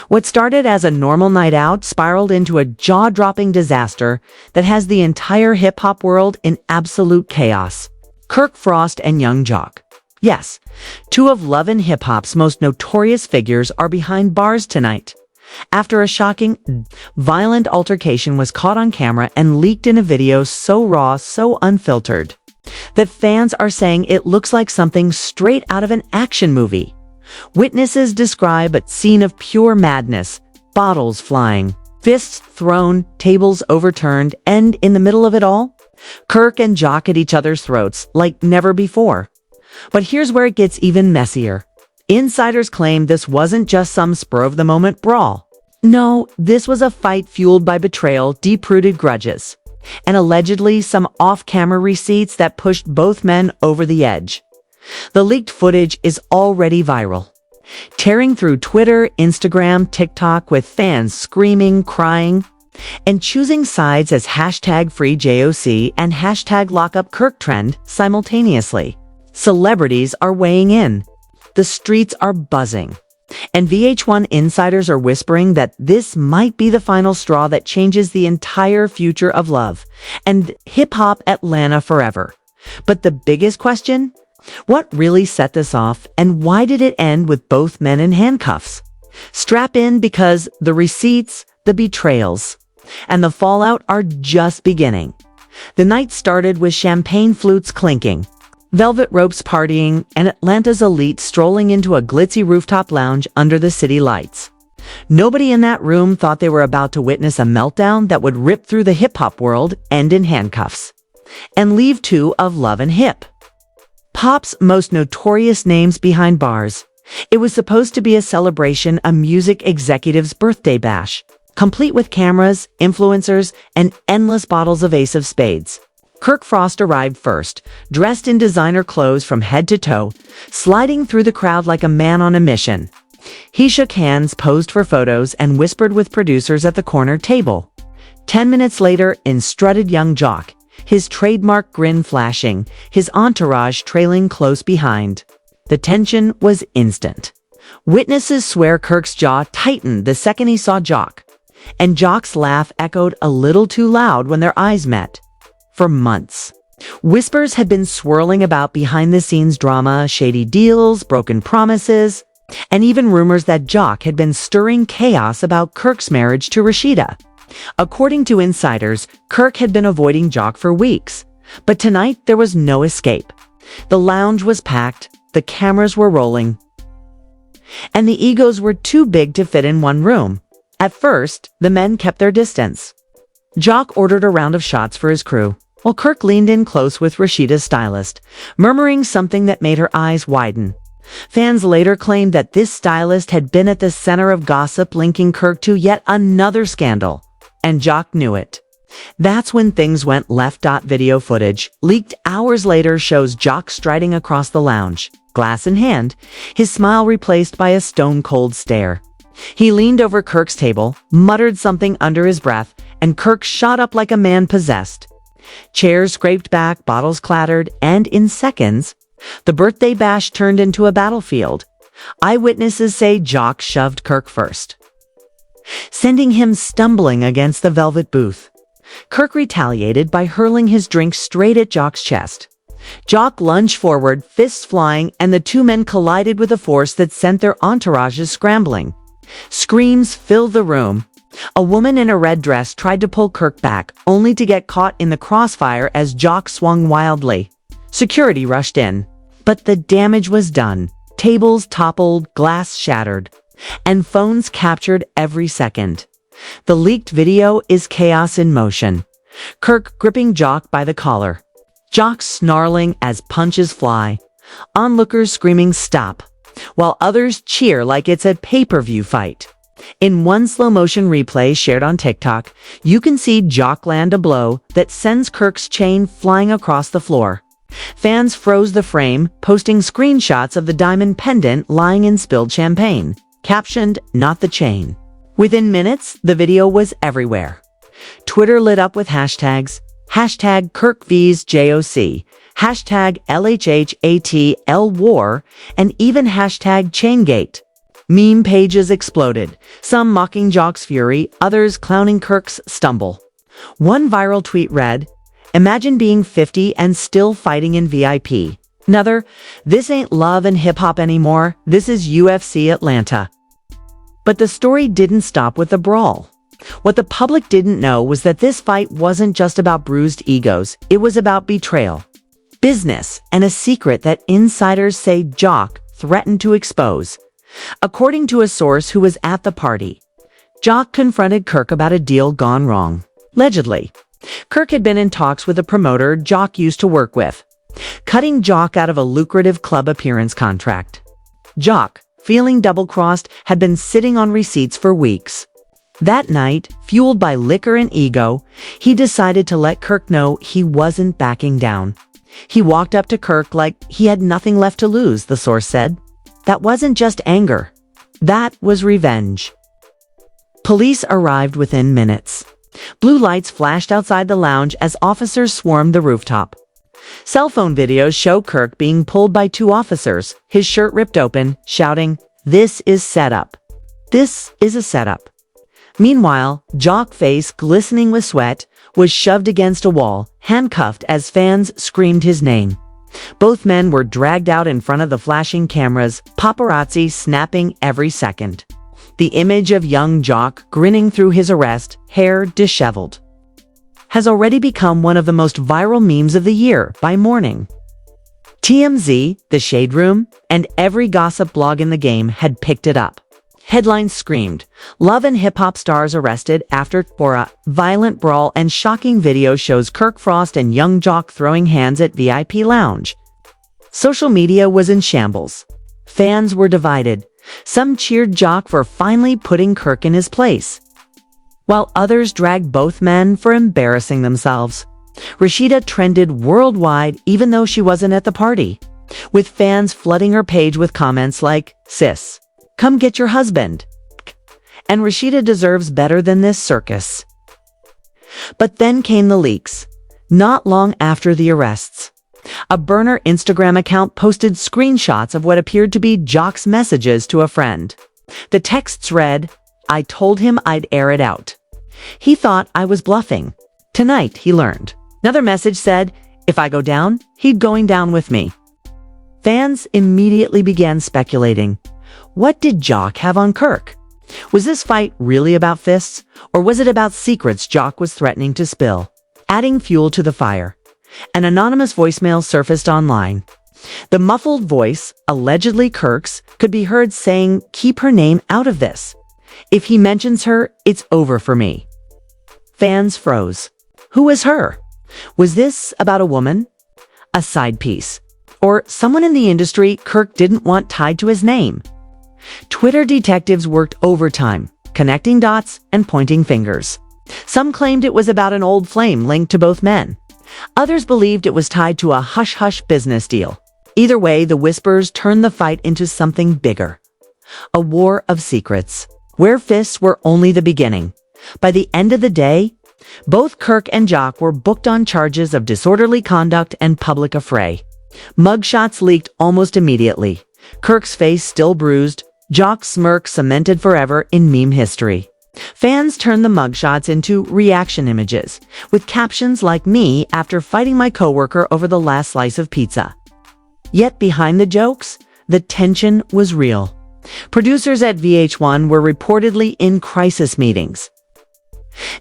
What started as a normal night out spiraled into a jaw-dropping disaster that has the entire hip-hop world in absolute chaos. Kirk Frost and Young Jock. Yes, two of Love and Hip Hop's most notorious figures are behind bars tonight, after a shocking, violent altercation was caught on camera and leaked in a video so raw, so unfiltered, that fans are saying it looks like something straight out of an action movie. Witnesses describe a scene of pure madness, bottles flying, fists thrown, tables overturned, and in the middle of it all, Kirk and Jock at each other's throats like never before. But here's where it gets even messier. Insiders claim this wasn't just some spur-of-the-moment brawl. No, this was a fight fueled by betrayal, deep-rooted grudges, and allegedly some off-camera receipts that pushed both men over the edge. The leaked footage is already viral, tearing through Twitter, Instagram, TikTok with fans screaming, crying, and choosing sides as #FreeJOC and #LockUpKirk trend simultaneously. Celebrities are weighing in. The streets are buzzing. And VH1 insiders are whispering that this might be the final straw that changes the entire future of Love and hip-hop Atlanta forever. But the biggest question? What really set this off, and why did it end with both men in handcuffs? Strap in, because the receipts, the betrayals, and the fallout are just beginning. The night started with champagne flutes clinking, velvet ropes partying, and Atlanta's elite strolling into a glitzy rooftop lounge under the city lights. Nobody in that room thought they were about to witness a meltdown that would rip through the hip-hop world, end in handcuffs, and leave two of Love and Hip Pop's most notorious names behind bars. It was supposed to be a celebration, a music executive's birthday bash, complete with cameras, influencers, and endless bottles of Ace of Spades. Kirk Frost arrived first, dressed in designer clothes from head to toe, sliding through the crowd like a man on a mission. He shook hands, posed for photos, and whispered with producers at the corner table. 10 minutes later, in strutted Young Jock, his trademark grin flashing, his entourage trailing close behind. The tension was instant. Witnesses swear Kirk's jaw tightened the second he saw Jock, and Jock's laugh echoed a little too loud when their eyes met. For months, whispers had been swirling about behind-the-scenes drama, shady deals, broken promises, and even rumors that Jock had been stirring chaos about Kirk's marriage to Rashida. According to insiders, Kirk had been avoiding Jock for weeks, but tonight there was no escape. The lounge was packed, the cameras were rolling, and the egos were too big to fit in one room. At first, the men kept their distance. Jock ordered a round of shots for his crew, while Kirk leaned in close with Rashida's stylist, murmuring something that made her eyes widen. Fans later claimed that this stylist had been at the center of gossip linking Kirk to yet another scandal, and Jock knew it. That's when things went left. Video footage, leaked hours later, shows Jock striding across the lounge, glass in hand, his smile replaced by a stone-cold stare. He leaned over Kirk's table, muttered something under his breath, and Kirk shot up like a man possessed. Chairs scraped back, bottles clattered, and in seconds, the birthday bash turned into a battlefield. Eyewitnesses say Jock shoved Kirk first, sending him stumbling against the velvet booth. Kirk retaliated by hurling his drink straight at Jock's chest. Jock lunged forward, fists flying, and the two men collided with a force that sent their entourages scrambling. Screams filled the room. A woman in a red dress tried to pull Kirk back, only to get caught in the crossfire as Jock swung wildly. Security rushed in, but the damage was done. Tables toppled, glass shattered, and phones captured every second. The leaked video is chaos in motion. Kirk gripping Jock by the collar, Jock snarling as punches fly, onlookers screaming stop, while others cheer like it's a pay-per-view fight. In one slow-motion replay shared on TikTok, you can see Jock land a blow that sends Kirk's chain flying across the floor. Fans froze the frame, posting screenshots of the diamond pendant lying in spilled champagne, captioned, "Not the chain." Within minutes, the video was everywhere. Twitter lit up with hashtags, #KirkVsJOC, #LHHATL war, and even #ChainGate. Meme pages exploded, some mocking Jock's fury, others clowning Kirk's stumble. One viral tweet read, "Imagine being 50 and still fighting in VIP." Another, "This ain't love and hip-hop anymore, this is UFC Atlanta." But the story didn't stop with the brawl. What the public didn't know was that this fight wasn't just about bruised egos, it was about betrayal, business, and a secret that insiders say Jock threatened to expose. According to a source who was at the party, Jock confronted Kirk about a deal gone wrong. Allegedly, Kirk had been in talks with a promoter Jock used to work with, cutting Jock out of a lucrative club appearance contract. Jock, feeling double-crossed, had been sitting on receipts for weeks. That night, fueled by liquor and ego, he decided to let Kirk know he wasn't backing down. He walked up to Kirk like he had nothing left to lose, the source said. That wasn't just anger. That was revenge. Police arrived within minutes. Blue lights flashed outside the lounge as officers swarmed the rooftop. Cell phone videos show Kirk being pulled by two officers, his shirt ripped open, shouting, "This is setup. This is a setup." Meanwhile, Jock, face glistening with sweat, was shoved against a wall, handcuffed as fans screamed his name. Both men were dragged out in front of the flashing cameras, paparazzi snapping every second. The image of young Jock grinning through his arrest, hair disheveled, has already become one of the most viral memes of the year by morning. TMZ, The Shade Room, and every gossip blog in the game had picked it up. Headlines screamed, "Love and hip-hop stars arrested after a violent brawl," and shocking video shows Kirk Frost and young Jock throwing hands at VIP lounge. Social media was in shambles. Fans were divided. Some cheered Jock for finally putting Kirk in his place, while others dragged both men for embarrassing themselves. Rashida trended worldwide even though she wasn't at the party, with fans flooding her page with comments like, "Sis, come get your husband," and "Rashida deserves better than this circus." But then came the leaks. Not long after the arrests, a burner Instagram account posted screenshots of what appeared to be Jock's messages to a friend. The texts read, "I told him I'd air it out. He thought I was bluffing. Tonight, he learned." Another message said, "If I go down, he'd going down with me." Fans immediately began speculating. What did Jock have on Kirk? Was this fight really about fists, or was it about secrets Jock was threatening to spill? Adding fuel to the fire, an anonymous voicemail surfaced online. The muffled voice, allegedly Kirk's, could be heard saying, "Keep her name out of this. If he mentions her, it's over for me." Fans froze. Who was her? Was this about a woman? A side piece? Or someone in the industry Kirk didn't want tied to his name? Twitter detectives worked overtime, connecting dots and pointing fingers. Some claimed it was about an old flame linked to both men. Others believed it was tied to a hush-hush business deal. Either way, the whispers turned the fight into something bigger. A war of secrets, where fists were only the beginning. By the end of the day, both Kirk and Jock were booked on charges of disorderly conduct and public affray. Mugshots leaked almost immediately. Kirk's face still bruised, Jock's smirk cemented forever in meme history. Fans turned the mugshots into reaction images, with captions like "Me after fighting my coworker over the last slice of pizza." Yet behind the jokes, the tension was real. Producers at VH1 were reportedly in crisis meetings,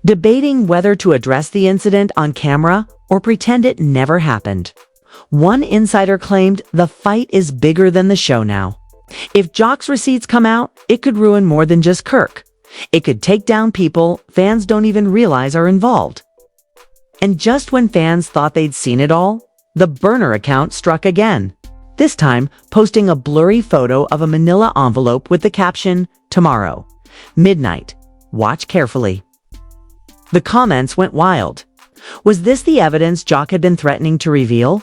debating whether to address the incident on camera or pretend it never happened. One insider claimed the fight is bigger than the show now. If Jock's receipts come out, it could ruin more than just Kirk. It could take down people fans don't even realize are involved. And just when fans thought they'd seen it all, the burner account struck again. This time, posting a blurry photo of a manila envelope with the caption, "Tomorrow, midnight. Watch carefully." The comments went wild. Was this the evidence Jock had been threatening to reveal?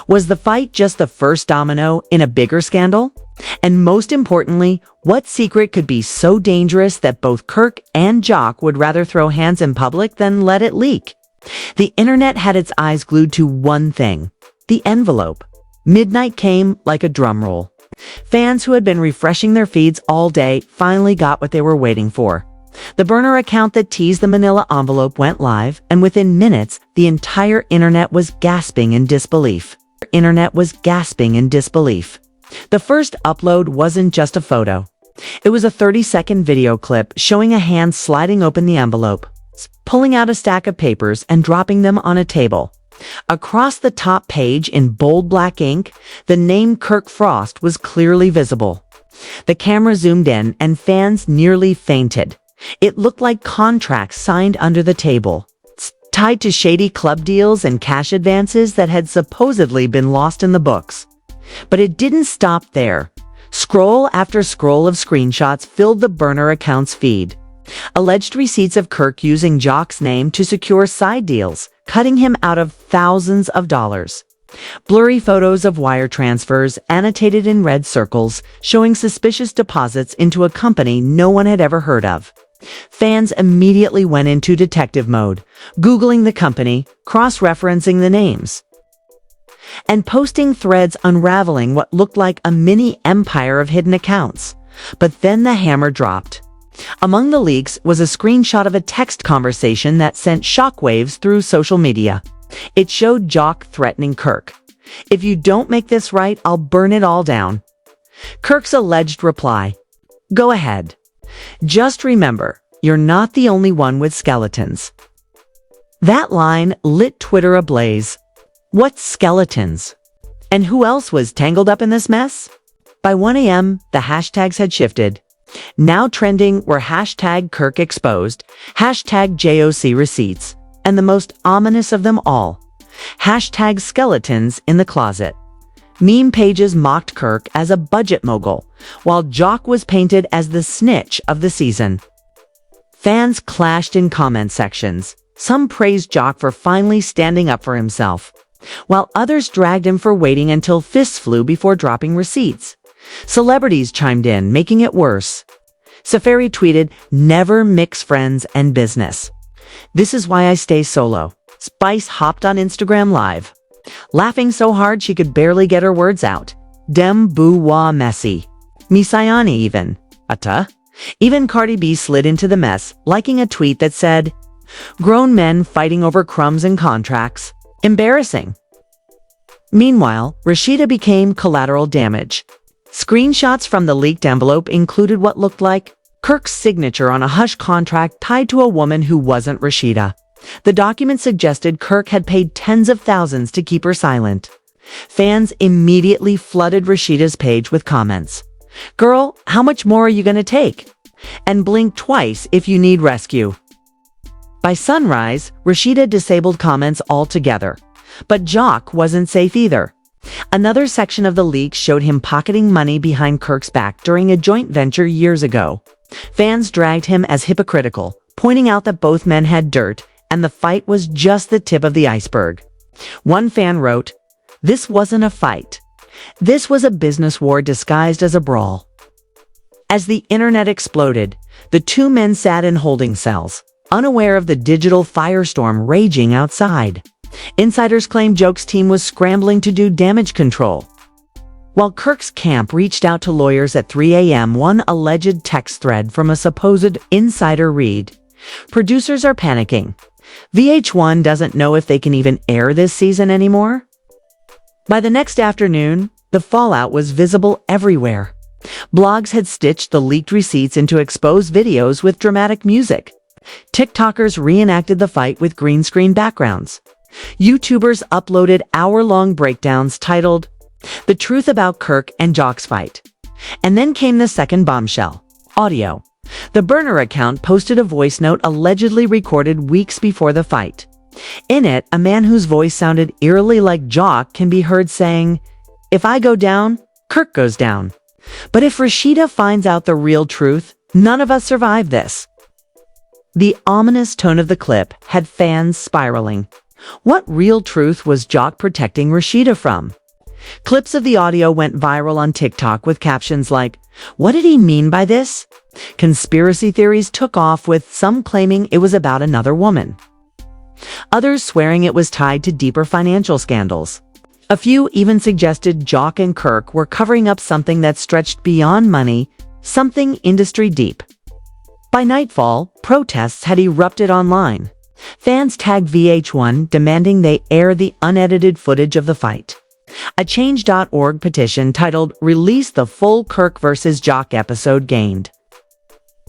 Was the fight just the first domino in a bigger scandal? And most importantly, what secret could be so dangerous that both Kirk and Jock would rather throw hands in public than let it leak? The internet had its eyes glued to one thing: the envelope. Midnight came like a drum roll. Fans who had been refreshing their feeds all day finally got what they were waiting for. The burner account that teased the manila envelope went live, and within minutes, the entire internet was gasping in disbelief. The first upload wasn't just a photo. It was a 30-second video clip showing a hand sliding open the envelope, pulling out a stack of papers and dropping them on a table. Across the top page in bold black ink, the name Kirk Frost was clearly visible. The camera zoomed in and fans nearly fainted. It looked like contracts signed under the table, tied to shady club deals and cash advances that had supposedly been lost in the books. But it didn't stop there. Scroll after scroll of screenshots filled the burner account's feed. Alleged receipts of Kirk using Jock's name to secure side deals, cutting him out of thousands of dollars. Blurry photos of wire transfers annotated in red circles showing suspicious deposits into a company no one had ever heard of. Fans immediately went into detective mode, Googling the company, cross-referencing the names, and posting threads unraveling what looked like a mini empire of hidden accounts. But then the hammer dropped. Among the leaks was a screenshot of a text conversation that sent shockwaves through social media. It showed Jock threatening Kirk. "If you don't make this right, I'll burn it all down." Kirk's alleged reply: "Go ahead. Just remember, you're not the only one with skeletons." That line lit Twitter ablaze. What skeletons? And who else was tangled up in this mess? By 1 a.m., the hashtags had shifted. Now trending were hashtag Kirk exposed, hashtag JOC receipts, and the most ominous of them all, hashtag skeletons in the closet. Meme pages mocked Kirk as a budget mogul, while Jock was painted as the snitch of the season. Fans clashed in comment sections. Some praised Jock for finally standing up for himself, while others dragged him for waiting until fists flew before dropping receipts. Celebrities chimed in, making it worse. Safari tweeted, "Never mix friends and business. This is why I stay solo." Spice hopped on Instagram Live, laughing so hard she could barely get her words out. Dem boo wah messy. Misayani even. Ata? Even Cardi B slid into the mess, liking a tweet that said, "Grown men fighting over crumbs and contracts. Embarrassing." Meanwhile, Rashida became collateral damage. Screenshots from the leaked envelope included what looked like Kirk's signature on a hush contract tied to a woman who wasn't Rashida. The document suggested Kirk had paid tens of thousands to keep her silent. Fans immediately flooded Rashida's page with comments. "Girl, how much more are you gonna take? And blink twice if you need rescue." By sunrise, Rashida disabled comments altogether. But Jock wasn't safe either. Another section of the leak showed him pocketing money behind Kirk's back during a joint venture years ago. Fans dragged him as hypocritical, pointing out that both men had dirt, and the fight was just the tip of the iceberg. One fan wrote, "This wasn't a fight. This was a business war disguised as a brawl." As the internet exploded, the two men sat in holding cells, unaware of the digital firestorm raging outside. Insiders claimed Joke's team was scrambling to do damage control. While Kirk's camp reached out to lawyers at 3 a.m., one alleged text thread from a supposed insider read, "Producers are panicking. VH1 doesn't know if they can even air this season anymore." By the next afternoon, the fallout was visible everywhere. Blogs had stitched the leaked receipts into exposed videos with dramatic music. TikTokers reenacted the fight with green screen backgrounds. YouTubers uploaded hour-long breakdowns titled, "The Truth About Kirk and Jock's Fight." And then came the second bombshell, audio. The burner account posted a voice note allegedly recorded weeks before the fight. In it, a man whose voice sounded eerily like Jock can be heard saying, "If I go down, Kirk goes down. But if Rashida finds out the real truth, none of us survive this." The ominous tone of the clip had fans spiraling. What real truth was Jock protecting Rashida from? Clips of the audio went viral on TikTok with captions like, "What did he mean by this?" Conspiracy theories took off, with some claiming it was about another woman, others swearing it was tied to deeper financial scandals. A few even suggested Jock and Kirk were covering up something that stretched beyond money, something industry deep. By nightfall, protests had erupted online. Fans tagged VH1 demanding they air the unedited footage of the fight. A Change.org petition titled "Release the Full Kirk vs. Jock Episode" gained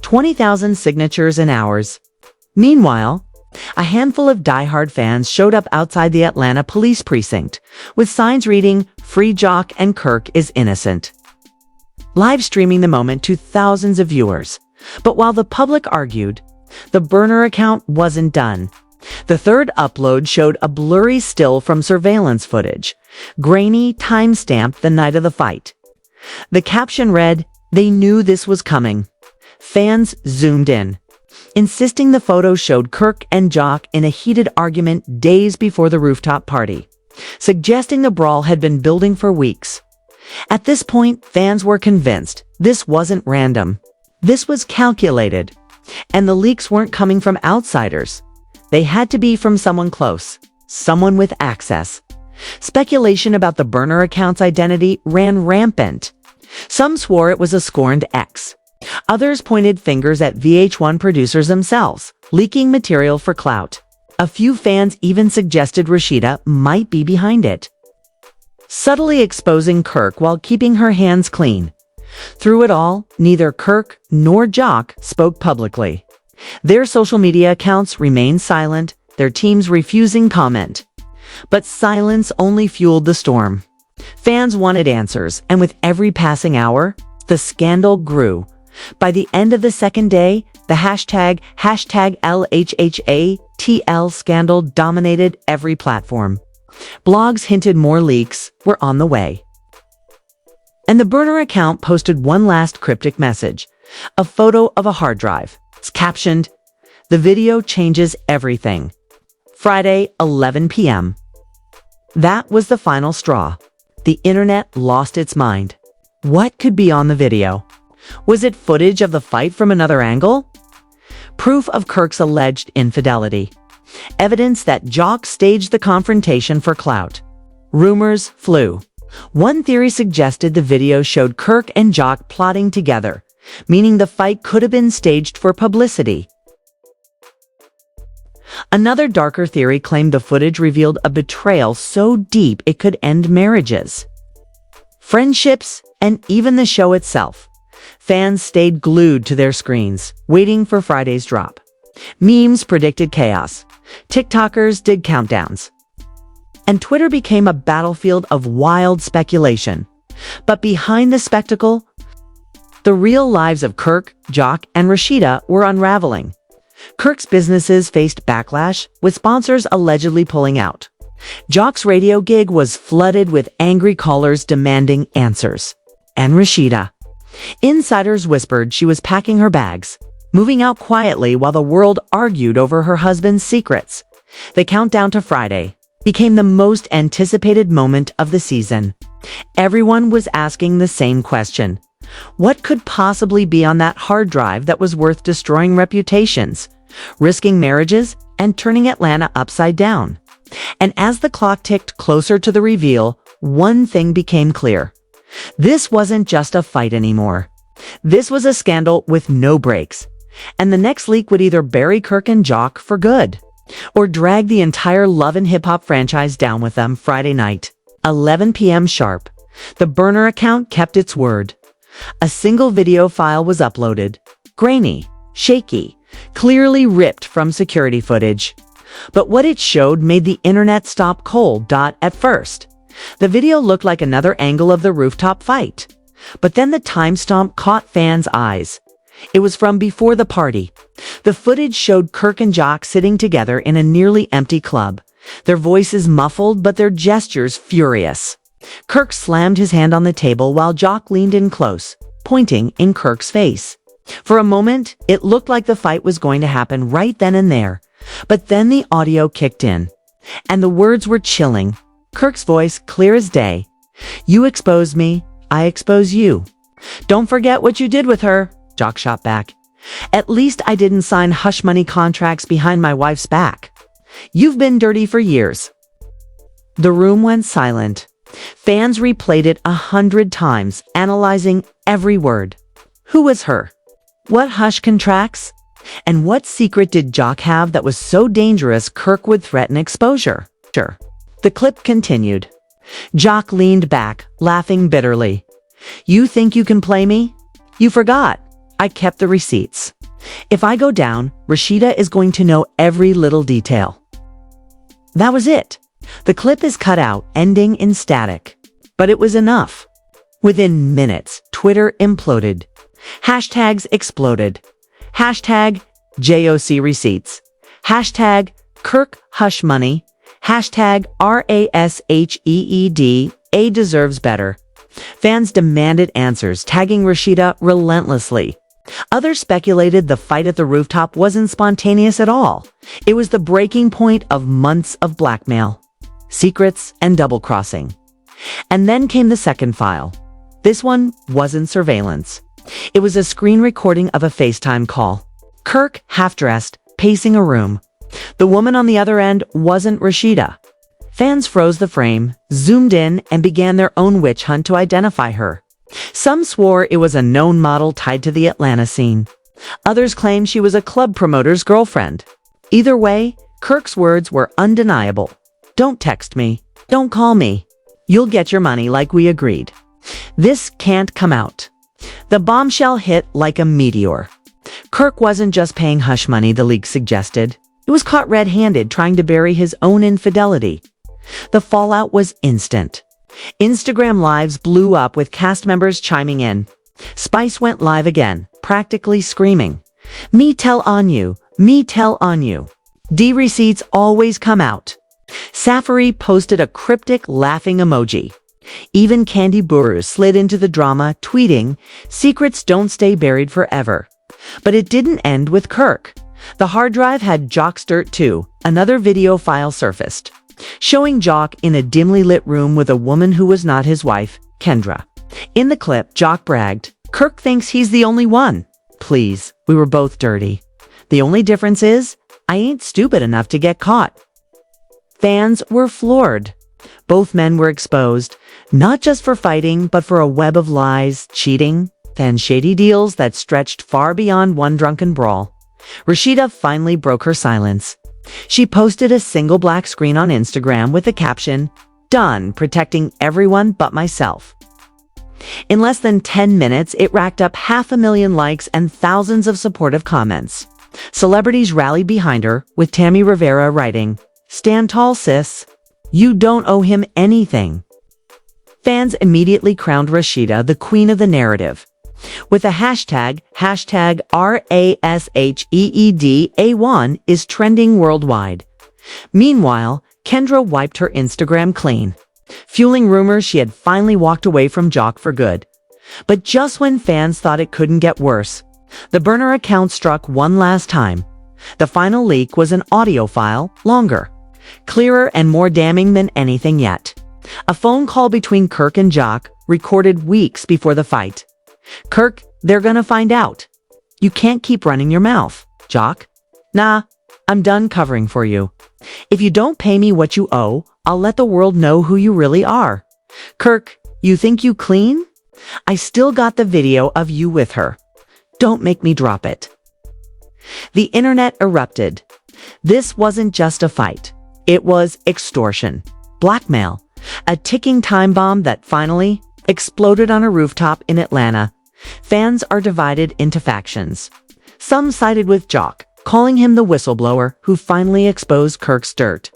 20,000 signatures in hours. Meanwhile, a handful of diehard fans showed up outside the Atlanta police precinct, with signs reading, "Free Jock and Kirk is innocent," live streaming the moment to thousands of viewers. But while the public argued, the burner account wasn't done. The third upload showed a blurry still from surveillance footage, grainy, time-stamped the night of the fight. The caption read, "They knew this was coming." Fans zoomed in, insisting the photo showed Kirk and Jock in a heated argument days before the rooftop party, suggesting the brawl had been building for weeks. At this point, fans were convinced this wasn't random. This was calculated. And the leaks weren't coming from outsiders. They had to be from someone close, someone with access. Speculation about the burner account's identity ran rampant. Some swore it was a scorned ex. Others pointed fingers at VH1 producers themselves, leaking material for clout. A few fans even suggested Rashida might be behind it, subtly exposing Kirk while keeping her hands clean. Through it all, neither Kirk nor Jock spoke publicly. Their social media accounts remained silent, their teams refusing comment. But silence only fueled the storm. Fans wanted answers, and with every passing hour, the scandal grew. By the end of the second day, the hashtag LHHATL scandal dominated every platform. Blogs hinted more leaks were on the way. And the burner account posted one last cryptic message, a photo of a hard drive. It's captioned, "The video changes everything." Friday, 11 p.m. That was the final straw. The internet lost its mind. What could be on the video? Was it footage of the fight from another angle? Proof of Kirk's alleged infidelity. Evidence that Jock staged the confrontation for clout. Rumors flew. One theory suggested the video showed Kirk and Jock plotting together, meaning the fight could have been staged for publicity. Another darker theory claimed the footage revealed a betrayal so deep it could end marriages, friendships, and even the show itself. Fans stayed glued to their screens, waiting for Friday's drop. Memes predicted chaos. TikTokers did countdowns. And Twitter became a battlefield of wild speculation. But behind the spectacle, the real lives of Kirk, Jock, and Rashida were unraveling. Kirk's businesses faced backlash, with sponsors allegedly pulling out. Jock's radio gig was flooded with angry callers demanding answers. And Rashida. Insiders whispered she was packing her bags, moving out quietly while the world argued over her husband's secrets. The countdown to Friday became the most anticipated moment of the season. Everyone was asking the same question. What could possibly be on that hard drive that was worth destroying reputations, risking marriages, and turning Atlanta upside down? And as the clock ticked closer to the reveal, one thing became clear. This wasn't just a fight anymore. This was a scandal with no breaks. And the next leak would either bury Kirk and Jock for good, or drag the entire Love and Hip Hop franchise down with them. Friday night, 11 p.m. sharp. The burner account kept its word. A single video file was uploaded, grainy, shaky, clearly ripped from security footage. But what it showed made the internet stop cold. At first, the video looked like another angle of the rooftop fight. But then the timestamp caught fans' eyes. It was from before the party. The footage showed Kirk and Jock sitting together in a nearly empty club, their voices muffled but their gestures furious. Kirk slammed his hand on the table while Jock leaned in close, pointing in Kirk's face. For a moment, it looked like the fight was going to happen right then and there. But then the audio kicked in, and the words were chilling. Kirk's voice clear as day. "You expose me, I expose you. Don't forget what you did with her," Jock shot back. "At least I didn't sign hush money contracts behind my wife's back. You've been dirty for years." The room went silent. Fans replayed it 100 times, analyzing every word. Who was her? What hush contracts? And what secret did Jock have that was so dangerous Kirk would threaten exposure? The clip continued. Jock leaned back, laughing bitterly. You think you can play me? You forgot. I kept the receipts. If I go down, Rashida is going to know every little detail. That was it. The clip is cut out, ending in static. But it was enough. Within minutes, Twitter imploded. Hashtags exploded. Hashtag JOC receipts. Hashtag Kirk hush money. Hashtag RASHEED. A deserves better. Fans demanded answers, tagging Rashida relentlessly. Others speculated the fight at the rooftop wasn't spontaneous at all. It was the breaking point of months of blackmail, secrets, and double-crossing. And then came the second file. This one wasn't surveillance. It was a screen recording of a FaceTime call. Kirk, half-dressed, pacing a room. The woman on the other end wasn't Rashida. Fans froze the frame, zoomed in, and began their own witch hunt to identify her. Some swore it was a known model tied to the Atlanta scene. Others claimed she was a club promoter's girlfriend. Either way, Kirk's words were undeniable. Don't text me. Don't call me. You'll get your money like we agreed. This can't come out. The bombshell hit like a meteor. Kirk wasn't just paying hush money, the leak suggested. He was caught red-handed trying to bury his own infidelity. The fallout was instant. Instagram Lives blew up with cast members chiming in. Spice went live again, practically screaming, "Me tell on you, me tell on you." D receipts always come out. Safari posted a cryptic laughing emoji. Even Candy Buru slid into the drama, tweeting, "Secrets don't stay buried forever." But it didn't end with Kirk. The hard drive had Jock's dirt too. Another video file surfaced, showing Jock in a dimly lit room with a woman who was not his wife, Kendra. In the clip, Jock bragged, "Kirk thinks he's the only one. Please, we were both dirty. The only difference is, I ain't stupid enough to get caught." Fans were floored. Both men were exposed, not just for fighting, but for a web of lies, cheating, and shady deals that stretched far beyond one drunken brawl. Rashida finally broke her silence. She posted a single black screen on Instagram with the caption, "Done protecting everyone but myself." In less than 10 minutes, it racked up 500,000 likes and thousands of supportive comments. Celebrities rallied behind her, with Tammy Rivera writing, "Stand tall, sis. You don't owe him anything." Fans immediately crowned Rashida the queen of the narrative. With the hashtag RASHEEDA1 is trending worldwide. Meanwhile, Kendra wiped her Instagram clean, fueling rumors she had finally walked away from Jock for good. But just when fans thought it couldn't get worse, the burner account struck one last time. The final leak was an audio file, longer, clearer and more damning than anything yet. A phone call between Kirk and Jock, recorded weeks before the fight. "Kirk, they're gonna find out. You can't keep running your mouth." Jock, "Nah, I'm done covering for you. If you don't pay me what you owe, I'll let the world know who you really are." Kirk, "You think you clean? I still got the video of you with her. Don't make me drop it." The internet erupted. This wasn't just a fight. It was extortion, blackmail, a ticking time bomb that finally exploded on a rooftop in Atlanta. Fans are divided into factions. Some sided with Jock, calling him the whistleblower who finally exposed Kirk's dirt.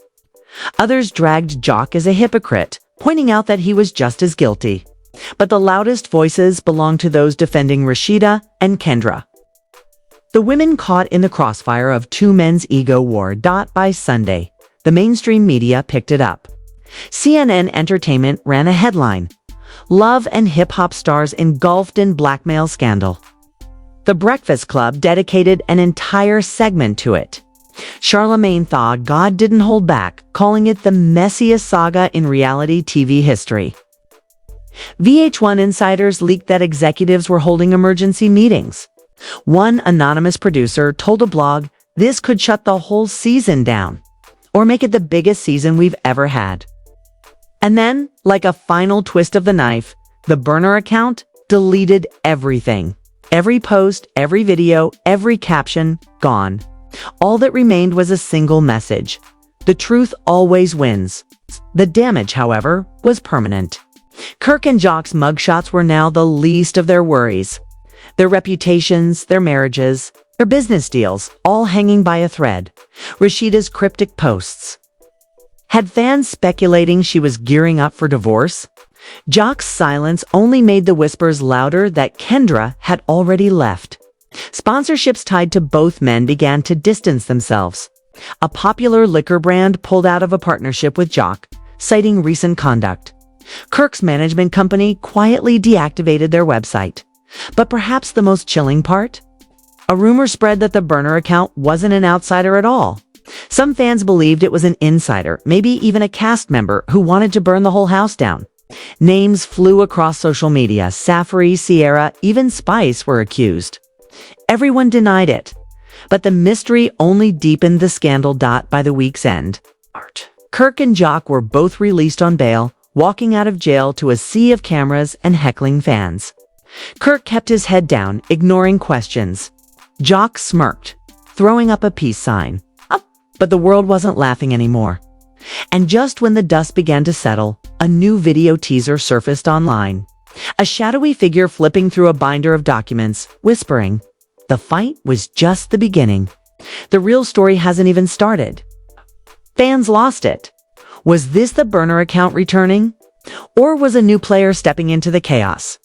Others dragged Jock as a hypocrite, pointing out that he was just as guilty. But the loudest voices belonged to those defending Rashida and Kendra. The women caught in the crossfire of two men's ego war. By Sunday, the mainstream media picked it up. CNN Entertainment ran a headline, "Love and hip-hop stars engulfed in blackmail scandal." The Breakfast Club dedicated an entire segment to it. Charlemagne thought God didn't hold back, calling it the messiest saga in reality TV history. VH1 insiders leaked that executives were holding emergency meetings. One anonymous producer told a blog, "This could shut the whole season down, or make it the biggest season we've ever had." And then, like a final twist of the knife, the burner account deleted everything. Every post, every video, every caption, gone. All that remained was a single message. The truth always wins. The damage, however, was permanent. Kirk and Jock's mugshots were now the least of their worries. Their reputations, their marriages, their business deals, all hanging by a thread. Rashida's cryptic posts had fans speculating she was gearing up for divorce. Jock's silence only made the whispers louder that Kendra had already left. Sponsorships tied to both men began to distance themselves. A popular liquor brand pulled out of a partnership with Jock, citing recent conduct. Kirk's management company quietly deactivated their website. But perhaps the most chilling part? A rumor spread that the burner account wasn't an outsider at all. Some fans believed it was an insider, maybe even a cast member who wanted to burn the whole house down. Names flew across social media. Safari, Sierra, even Spice were accused. Everyone denied it. But the mystery only deepened the scandal. By the week's end, Kirk and Jock were both released on bail, walking out of jail to a sea of cameras and heckling fans. Kirk kept his head down, ignoring questions. Jock smirked, throwing up a peace sign. But the world wasn't laughing anymore. And just when the dust began to settle, a new video teaser surfaced online. A shadowy figure flipping through a binder of documents, whispering, "The fight was just the beginning. The real story hasn't even started." Fans lost it. Was this the burner account returning? Or was a new player stepping into the chaos?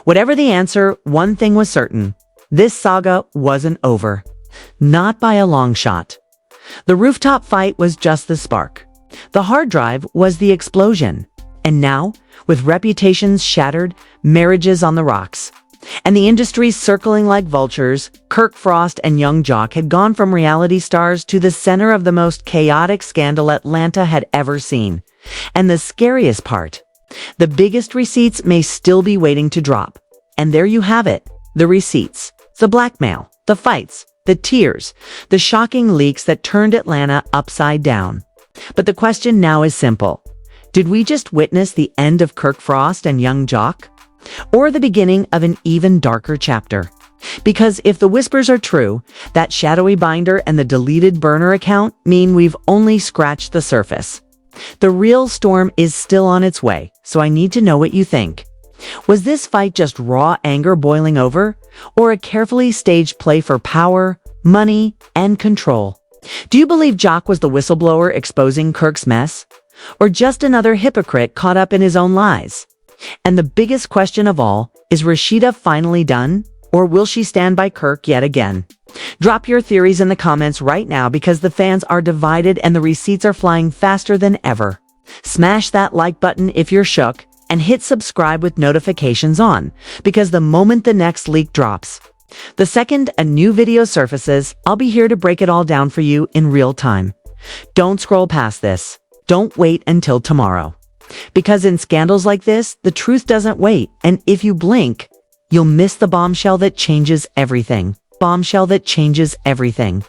Whatever the answer, one thing was certain. This saga wasn't over. Not by a long shot. The rooftop fight was just the spark. The hard drive was the explosion. And now, with reputations shattered, marriages on the rocks, and the industry circling like vultures, Kirk Frost and young Jock had gone from reality stars to the center of the most chaotic scandal Atlanta had ever seen. And the scariest part, the biggest receipts may still be waiting to drop. And there you have it, the receipts, the blackmail, the fights, the tears, the shocking leaks that turned Atlanta upside down. But the question now is simple. Did we just witness the end of Kirk Frost and young Jock? Or the beginning of an even darker chapter? Because if the whispers are true, that shadowy binder and the deleted burner account mean we've only scratched the surface. The real storm is still on its way, so I need to know what you think. Was this fight just raw anger boiling over, or a carefully staged play for power, money, and control? Do you believe Jock was the whistleblower exposing Kirk's mess? Or just another hypocrite caught up in his own lies? And the biggest question of all, is Rashida finally done? Or will she stand by Kirk yet again? Drop your theories in the comments right now because the fans are divided and the receipts are flying faster than ever. Smash that like button if you're shook and hit subscribe with notifications on, because the moment the next leak drops, the second a new video surfaces, I'll be here to break it all down for you in real time. Don't scroll past this. Don't wait until tomorrow. Because in scandals like this, the truth doesn't wait, and if you blink, you'll miss the bombshell that changes everything. Bombshell that changes everything.